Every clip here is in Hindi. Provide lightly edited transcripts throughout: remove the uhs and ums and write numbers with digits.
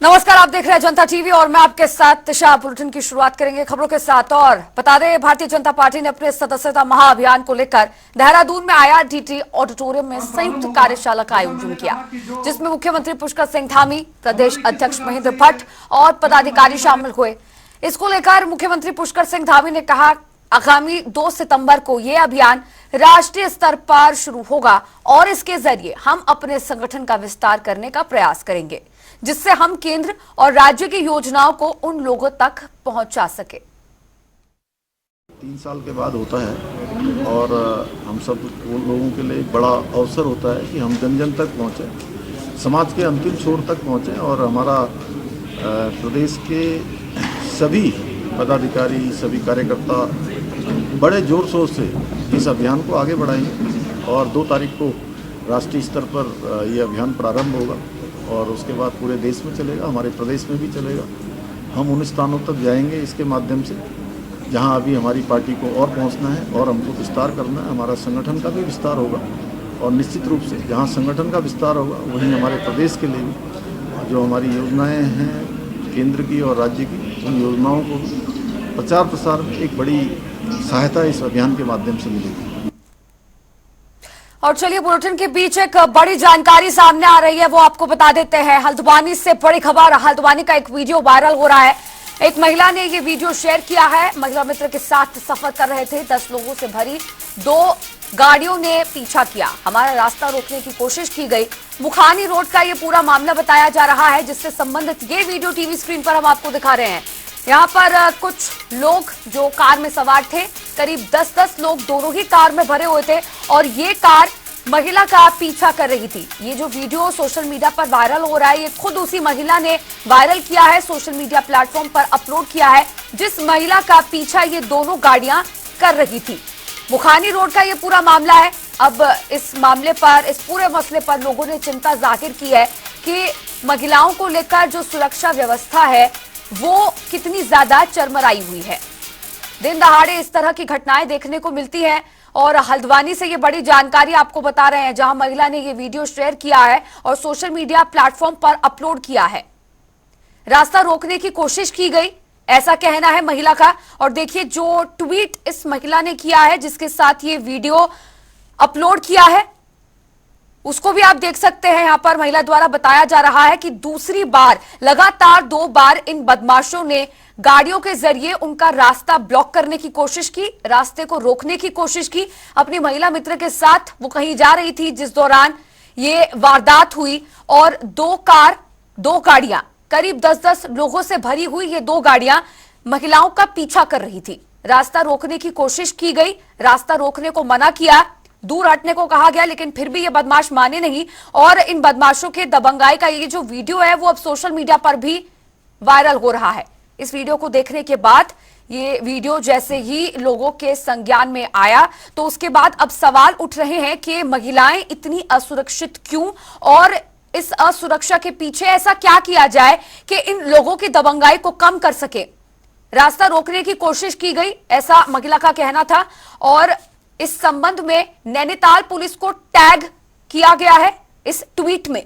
नमस्कार, आप देख रहे हैं जनता टीवी और मैं आपके साथ तिशा। बुलेटिन की शुरुआत करेंगे खबरों के साथ। और बता दें, भारतीय जनता पार्टी ने अपने सदस्यता महाअभियान को लेकर देहरादून में IRDT ऑडिटोरियम में संयुक्त कार्यशाला का आयोजन किया, जिसमें मुख्यमंत्री पुष्कर सिंह धामी, प्रदेश अध्यक्ष महेंद्र भट्ट और पदाधिकारी शामिल हुए। इसको लेकर मुख्यमंत्री पुष्कर सिंह धामी ने कहा, आगामी 2 सितंबर को ये अभियान राष्ट्रीय स्तर पर शुरू होगा और इसके जरिए हम अपने संगठन का विस्तार करने का प्रयास करेंगे, जिससे हम केंद्र और राज्य की योजनाओं को उन लोगों तक पहुंचा सके। 3 साल के बाद होता है और हम सब लोगों के लिए एक बड़ा अवसर होता है कि हम जन जन तक पहुँचें, समाज के अंतिम छोर तक पहुँचें और हमारा प्रदेश के सभी पदाधिकारी, सभी कार्यकर्ता बड़े जोर शोर से इस अभियान को आगे बढ़ाएंगे। और 2 तारीख को राष्ट्रीय स्तर पर यह अभियान प्रारंभ होगा और उसके बाद पूरे देश में चलेगा, हमारे प्रदेश में भी चलेगा। हम उन स्थानों तक जाएंगे इसके माध्यम से जहां अभी हमारी पार्टी को और पहुंचना है और हमको विस्तार करना है। हमारा संगठन का भी विस्तार होगा और निश्चित रूप से जहां संगठन का विस्तार होगा वहीं हमारे प्रदेश के लिए भी जो हमारी योजनाएं हैं केंद्र की और राज्य की, उन योजनाओं को प्रचार प्रसार में एक बड़ी सहायता इस अभियान के माध्यम से मिलेगी। और चलिए, बुलेटिन के बीच एक बड़ी जानकारी सामने आ रही है, वो आपको बता देते हैं। हल्द्वानी से बड़ी खबर। हल्द्वानी का एक वीडियो वायरल हो रहा है। एक महिला ने ये वीडियो शेयर किया है। महिला मित्र के साथ सफर कर रहे थे। 10 लोगों से भरी 2 गाड़ियों ने पीछा किया। हमारा रास्ता रोकने की कोशिश की गई। मुखानी रोड का ये पूरा मामला बताया जा रहा है, जिससे संबंधित ये वीडियो टीवी स्क्रीन पर हम आपको दिखा रहे हैं। यहाँ पर कुछ लोग जो कार में सवार थे, करीब 10 लोग दोनों ही कार में भरे हुए थे और ये कार महिला का पीछा कर रही थी। ये जो वीडियो सोशल मीडिया पर वायरल हो रहा है, ये खुद उसी महिला ने वायरल किया है, सोशल मीडिया प्लेटफॉर्म पर अपलोड किया है, जिस महिला का पीछा ये दोनों गाड़ियां कर रही थी। मुखानी रोड का ये पूरा मामला है। अब इस मामले पर, इस पूरे मसले पर लोगों ने चिंता जाहिर की है कि महिलाओं को लेकर जो सुरक्षा व्यवस्था है वो कितनी ज्यादा चरमराई हुई है। दिन दहाड़े इस तरह की घटनाएं देखने को मिलती हैं और हल्द्वानी से ये बड़ी जानकारी आपको बता रहे हैं, जहां महिला ने ये वीडियो शेयर किया है और सोशल मीडिया प्लेटफॉर्म पर अपलोड किया है। रास्ता रोकने की कोशिश की गई, ऐसा कहना है महिला का। और देखिए, जो ट्वीट इस महिला ने किया है, जिसके साथ ये वीडियो अपलोड किया है, उसको भी आप देख सकते हैं। यहां पर महिला द्वारा बताया जा रहा है कि दूसरी बार, लगातार 2 बार इन बदमाशों ने गाड़ियों के जरिए उनका रास्ता ब्लॉक करने की कोशिश की, रास्ते को रोकने की कोशिश की। अपनी महिला मित्र के साथ वो कहीं जा रही थी, जिस दौरान ये वारदात हुई और 2 गाड़ियां, करीब 10 लोगों से भरी हुई ये 2 गाड़ियां महिलाओं का पीछा कर रही थी। रास्ता रोकने की कोशिश की गई, रास्ता रोकने को मना किया, दूर हटने को कहा गया, लेकिन फिर भी ये बदमाश माने नहीं। और इन बदमाशों के दबंगाई का ये जो वीडियो है वो अब सोशल मीडिया पर भी वायरल हो रहा है। इस वीडियो को देखने के बाद, ये वीडियो जैसे ही लोगों के संज्ञान में आया, तो उसके बाद अब सवाल उठ रहे हैं कि महिलाएं इतनी असुरक्षित क्यों, और इस असुरक्षा के पीछे ऐसा क्या किया जाए कि इन लोगों की दबंगाई को कम कर सके। रास्ता रोकने की कोशिश की गई, ऐसा महिला का कहना था। और इस संबंध में नैनीताल पुलिस को टैग किया गया है इस ट्वीट में।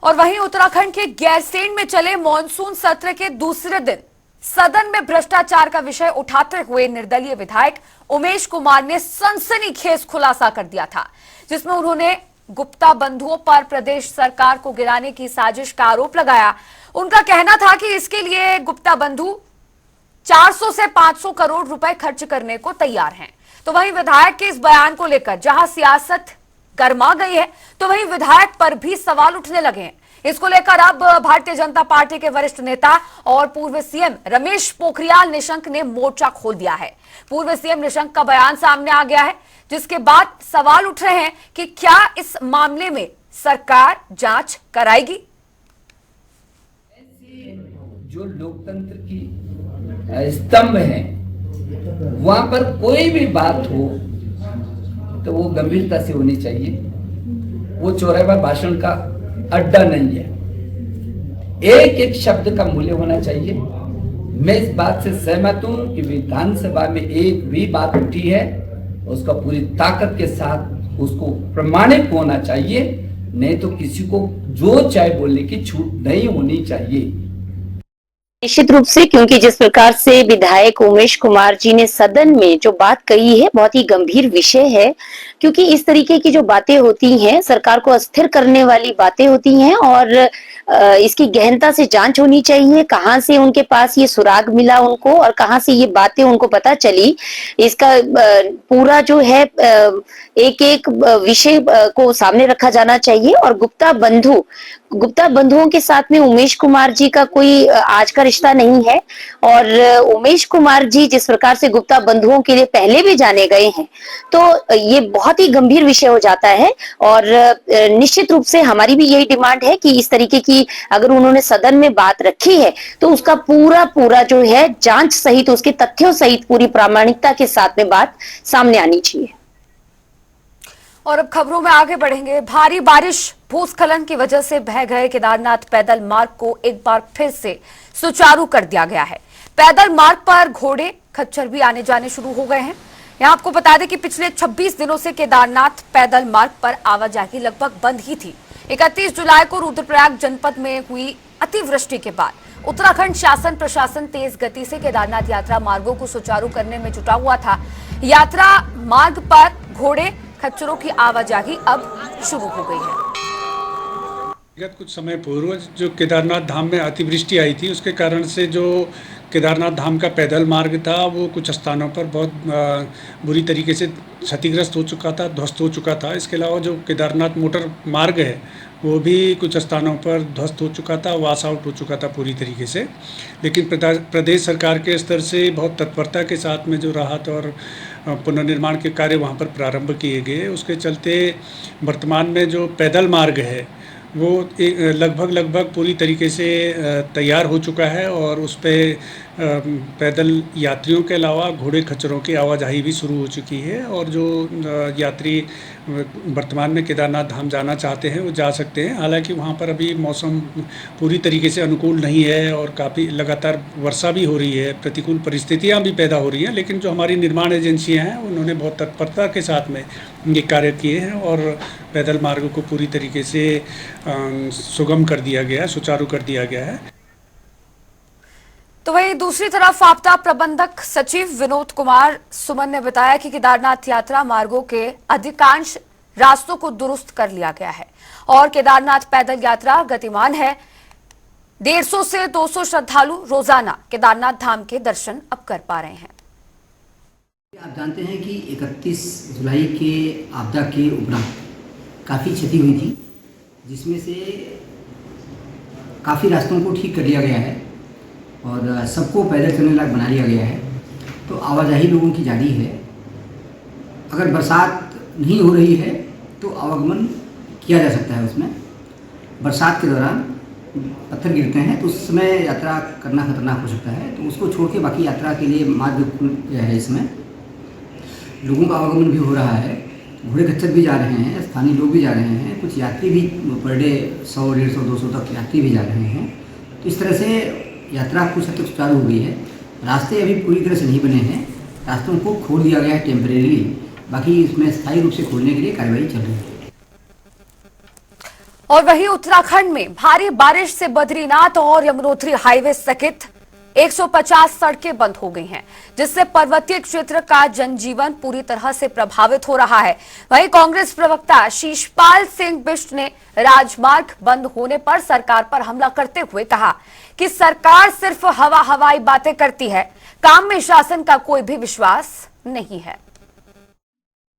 और वहीं उत्तराखंड के गैरसैंण में चले मॉनसून सत्र के दूसरे दिन सदन में भ्रष्टाचार का विषय उठाते हुए निर्दलीय विधायक उमेश कुमार ने सनसनीखेज खुलासा कर दिया था, जिसमें उन्होंने गुप्ता बंधुओं पर प्रदेश सरकार को गिराने की साजिश का आरोप लगाया। उनका कहना था कि इसके लिए गुप्ता बंधु 400 से 500 करोड़ रुपए खर्च करने को तैयार हैं। तो वहीं विधायक के इस बयान को लेकर जहां सियासत गर्मा गई है, तो वहीं विधायक पर भी सवाल उठने लगे हैं। इसको लेकर अब भारतीय जनता पार्टी के वरिष्ठ नेता और पूर्व सीएम रमेश पोखरियाल निशंक ने मोर्चा खोल दिया है। पूर्व सीएम निशंक का बयान सामने आ गया है, जिसके बाद सवाल उठ रहे हैं कि क्या इस मामले में सरकार जांच कराएगी। जो लोकतंत्र की स्तंभ है, वहां पर कोई भी बात हो तो वो गंभीरता से होनी चाहिए। वो चौराहा भाषण का अड्डा नहीं है। एक एक शब्द का मूल्य होना चाहिए। मैं इस बात से सहमत हूं कि विधानसभा में एक भी बात उठी है उसका पूरी ताकत के साथ उसको प्रमाणित होना चाहिए नहीं तो किसी को जो चाहे बोलने की छूट नहीं होनी चाहिए। निश्चित रूप से, क्योंकि जिस प्रकार से विधायक उमेश कुमार जी ने सदन में जो बात कही है बहुत ही गंभीर विषय है, क्योंकि इस तरीके की जो बातें होती हैं सरकार को अस्थिर करने वाली बातें होती हैं और इसकी गहनता से जांच होनी चाहिए। कहां से उनके पास ये सुराग मिला उनको और कहां से ये बातें उनको पता चली, इसका पूरा जो है एक एक विषय को सामने रखा जाना चाहिए। और गुप्ता बंधुओं के साथ में उमेश कुमार जी का कोई आज का रिश्ता नहीं है और उमेश कुमार जी जिस प्रकार से गुप्ता बंधुओं के लिए पहले भी जाने गए हैं, तो ये बहुत ही गंभीर विषय हो जाता है। और निश्चित रूप से हमारी भी यही डिमांड है कि इस तरीके की अगर उन्होंने सदन में बात रखी है तो उसका पूरा जो है जांच सहित उसके तथ्यों सहित पूरी प्रामाणिकता के साथ में बात सामने आनी चाहिए। और अब खबरों में आगे बढ़ेंगे। भारी बारिश भूस्खलन की वजह से बह गए केदारनाथ पैदल मार्ग को एक बार फिर से सुचारू कर दिया गया है। पैदल मार्ग पर घोड़े खच्चर भी आने जाने शुरू हो गए हैं। यहाँ आपको बता दें कि पिछले 26 दिनों से केदारनाथ पैदल मार्ग पर आवाजाही लगभग बंद ही थी। 31 जुलाई को रुद्रप्रयाग जनपद में हुई अतिवृष्टि के बाद उत्तराखंड शासन प्रशासन तेज गति से केदारनाथ यात्रा मार्गों को सुचारू करने में जुटा हुआ था। यात्रा मार्ग पर घोड़े खच्चरों की आवाजाही अब शुरू हो गई है। विगत कुछ समय पूर्व जो केदारनाथ धाम में अतिवृष्टि आई थी, उसके कारण से जो केदारनाथ धाम का पैदल मार्ग था वो कुछ स्थानों पर बहुत बुरी तरीके से क्षतिग्रस्त हो चुका था, ध्वस्त हो चुका था। इसके अलावा जो केदारनाथ मोटर मार्ग है वो भी कुछ स्थानों पर ध्वस्त हो चुका था, वॉश आउट हो चुका था पूरी तरीके से। लेकिन प्रदेश सरकार के स्तर से बहुत तत्परता के साथ में जो राहत और पुनर्निर्माण के कार्य वहाँ पर प्रारंभ किए गए, उसके चलते वर्तमान में जो पैदल मार्ग है वो लगभग पूरी तरीके से तैयार हो चुका है और उस पर पैदल यात्रियों के अलावा घोड़े खच्चरों की आवाजाही भी शुरू हो चुकी है। और जो यात्री वर्तमान में केदारनाथ धाम जाना चाहते हैं वो जा सकते हैं। हालांकि वहाँ पर अभी मौसम पूरी तरीके से अनुकूल नहीं है और काफ़ी लगातार वर्षा भी हो रही है, प्रतिकूल परिस्थितियाँ भी पैदा हो रही हैं। लेकिन जो हमारी निर्माण एजेंसियाँ हैं उन्होंने बहुत तत्परता के साथ में ये कार्य किए हैं और पैदल मार्ग को पूरी तरीके से सुगम कर दिया गया है, सुचारू कर दिया गया है। तो वहीं दूसरी तरफ आपदा प्रबंधक सचिव विनोद कुमार सुमन ने बताया कि केदारनाथ यात्रा मार्गों के अधिकांश रास्तों को दुरुस्त कर लिया गया है और केदारनाथ पैदल यात्रा गतिमान है। 150 से 200 श्रद्धालु रोजाना केदारनाथ धाम के दर्शन अब कर पा रहे हैं। आप जानते हैं कि 31 जुलाई के आपदा के उपरांत काफ़ी क्षति हुई थी, जिसमें से काफ़ी रास्तों को ठीक कर लिया गया है और सबको पैदल चलने लायक बना लिया गया है। तो आवाजाही लोगों की जारी है। अगर बरसात नहीं हो रही है तो आवागमन किया जा सकता है। उसमें बरसात के दौरान पत्थर गिरते हैं तो उस समय यात्रा करना खतरनाक हो सकता है, तो उसको छोड़ के बाकी यात्रा के लिए मार्ग खुल है। इसमें लोगों का आवागमन भी हो रहा है, घोड़े खच्चर भी जा रहे हैं, स्थानीय लोग भी जा रहे हैं, कुछ यात्री भी पर डे 100, 150, 200 तक यात्री भी जा रहे हैं। तो इस तरह से यात्रा कुछ हद तक सुचारू हो गई है। रास्ते अभी पूरी तरह से नहीं बने हैं, रास्तों को खोल दिया गया है टेम्परेरी, बाकी इसमें स्थायी रूप से खोलने के लिए कार्रवाई चल रही है। और वहीं उत्तराखंड में भारी बारिश से बद्रीनाथ और यमुनोत्री हाईवे सहित 150 सड़कें बंद हो गई हैं, जिससे पर्वतीय क्षेत्र का जनजीवन पूरी तरह से प्रभावित हो रहा है। वहीं कांग्रेस प्रवक्ता शीशपाल सिंह बिष्ट ने राजमार्ग बंद होने पर सरकार पर हमला करते हुए कहा कि सरकार सिर्फ हवाई बातें करती है, काम में शासन का कोई भी विश्वास नहीं है।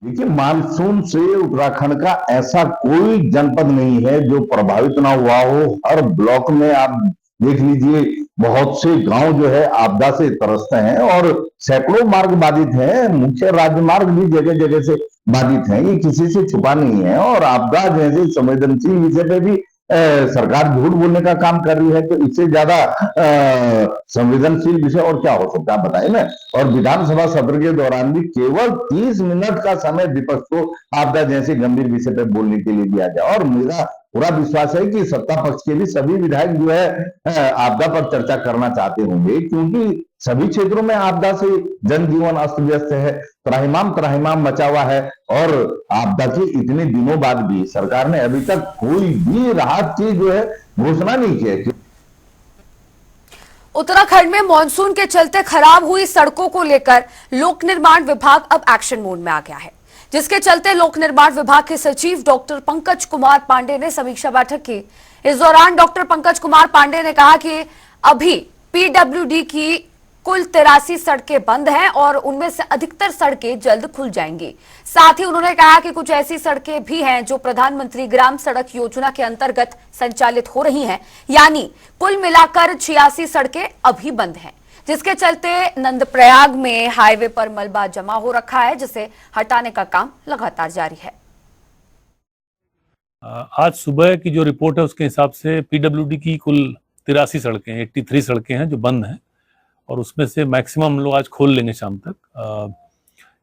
देखिए, मानसून से उत्तराखंड का ऐसा कोई जनपद नहीं है जो प्रभावित ना हुआ हो। हर ब्लॉक में आप देख लीजिए, बहुत से गांव जो है आपदा से त्रस्त हैं और सैकड़ों मार्ग बाधित हैं। मुख्य राजमार्ग भी जगह जगह से बाधित हैं, ये किसी से छुपा नहीं है। और आपदा जैसे संवेदनशील विषय पे भी सरकार झूठ बोलने का काम कर रही है, तो इससे ज्यादा संवेदनशील विषय और क्या हो सकता है, बताइए ना। और विधानसभा सत्र के दौरान भी केवल 30 मिनट का समय विपक्ष को आपदा जैसे गंभीर विषय पे बोलने के लिए दिया जाए। और मेरा पूरा विश्वास है कि सत्ता पक्ष के भी सभी विधायक जो है आपदा पर चर्चा करना चाहते होंगे, क्योंकि सभी क्षेत्रों में आपदा से जनजीवन अस्त व्यस्त है, त्राहिमाम मचा हुआ है। और आपदा के इतने दिनों बाद भी सरकार ने अभी तक कोई भी राहत की जो है घोषणा नहीं की है। उत्तराखंड में मानसून के चलते खराब हुई सड़कों को लेकर लोक निर्माण विभाग अब एक्शन मोड में आ गया है, जिसके चलते लोक निर्माण विभाग के सचिव डॉक्टर पंकज कुमार पांडे ने समीक्षा बैठक की। इस दौरान डॉक्टर पंकज कुमार पांडे ने कहा कि अभी पीडब्ल्यूडी की कुल 83 सड़कें बंद हैं और उनमें से अधिकतर सड़कें जल्द खुल जाएंगी। साथ ही उन्होंने कहा कि कुछ ऐसी सड़कें भी हैं जो प्रधानमंत्री ग्राम सड़क योजना के अंतर्गत संचालित हो रही हैं, यानी कुल मिलाकर 86 सड़कें अभी बंद हैं, जिसके चलते नंदप्रयाग में हाईवे पर मलबा जमा हो रखा है, जिसे हटाने का काम लगातार जारी है। आज सुबह की जो रिपोर्ट है उसके हिसाब से पीडब्ल्यूडी की कुल 83 सड़कें 83 सड़कें हैं जो बंद हैं, और उसमें से मैक्सिमम हम लोग आज खोल लेंगे शाम तक।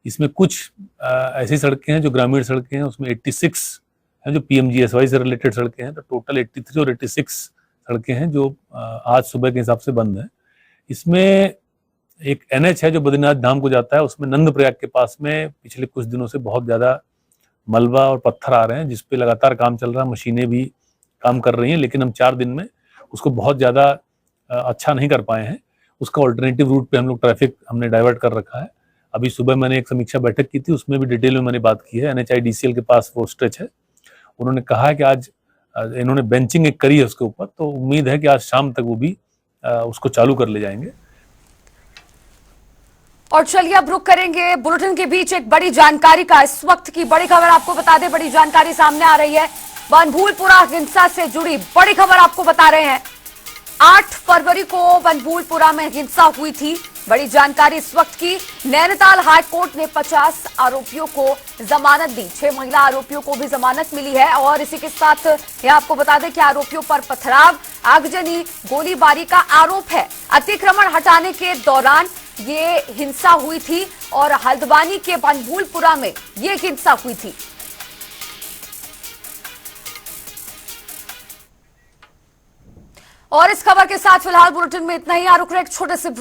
इसमें कुछ ऐसी सड़कें हैं जो ग्रामीण सड़कें हैं, उसमें 86 हैं जो पीएमजीएसवाई से रिलेटेड सड़कें हैं, तो टोटल 83 और 86 सड़कें हैं जो आज सुबह के हिसाब से बंद हैं। इसमें एक NH है जो बद्रीनाथ धाम को जाता है, उसमें नंदप्रयाग के पास में पिछले कुछ दिनों से बहुत ज़्यादा मलबा और पत्थर आ रहे हैं, जिसपे लगातार काम चल रहा है, मशीनें भी काम कर रही हैं, लेकिन हम 4 दिन में उसको बहुत ज़्यादा अच्छा नहीं कर पाए हैं। उसका ऑल्टरनेटिव रूट पे हम लोग ट्रैफिक हमने डाइवर्ट कर रखा है। अभी सुबह मैंने एक समीक्षा बैठक की थी, उसमें भी डिटेल में मैंने बात की है। NHIDCL के पास वो स्ट्रेच है, उन्होंने कहा है कि आज इन्होंने बेंचिंग एक करी है उसके ऊपर, तो उम्मीद है कि आज शाम तक वो भी उसको चालू कर ले जाएंगे। और चलिए अब रुक करेंगे बुलेटिन के बीच एक बड़ी जानकारी का। इस वक्त की बड़ी खबर आपको बता दें, बड़ी जानकारी सामने आ रही है। बनभूलपुरा हिंसा से जुड़ी बड़ी खबर आपको बता रहे हैं। 8 फरवरी को बनभूलपुरा में हिंसा हुई थी। बड़ी जानकारी इस वक्त की, नैनीताल हाई कोर्ट ने 50 आरोपियों को जमानत दी, 6 महिला आरोपियों को भी जमानत मिली है। और इसी के साथ यह आपको बता दें कि आरोपियों पर पथराव, आगजनी, गोलीबारी का आरोप है। अतिक्रमण हटाने के दौरान ये हिंसा हुई थी और हल्द्वानी के बनभूलपुरा में ये हिंसा हुई थी। और इस खबर के साथ फिलहाल बुलेटिन में इतना ही। रुक रहे एक छोटे से ब्रेक।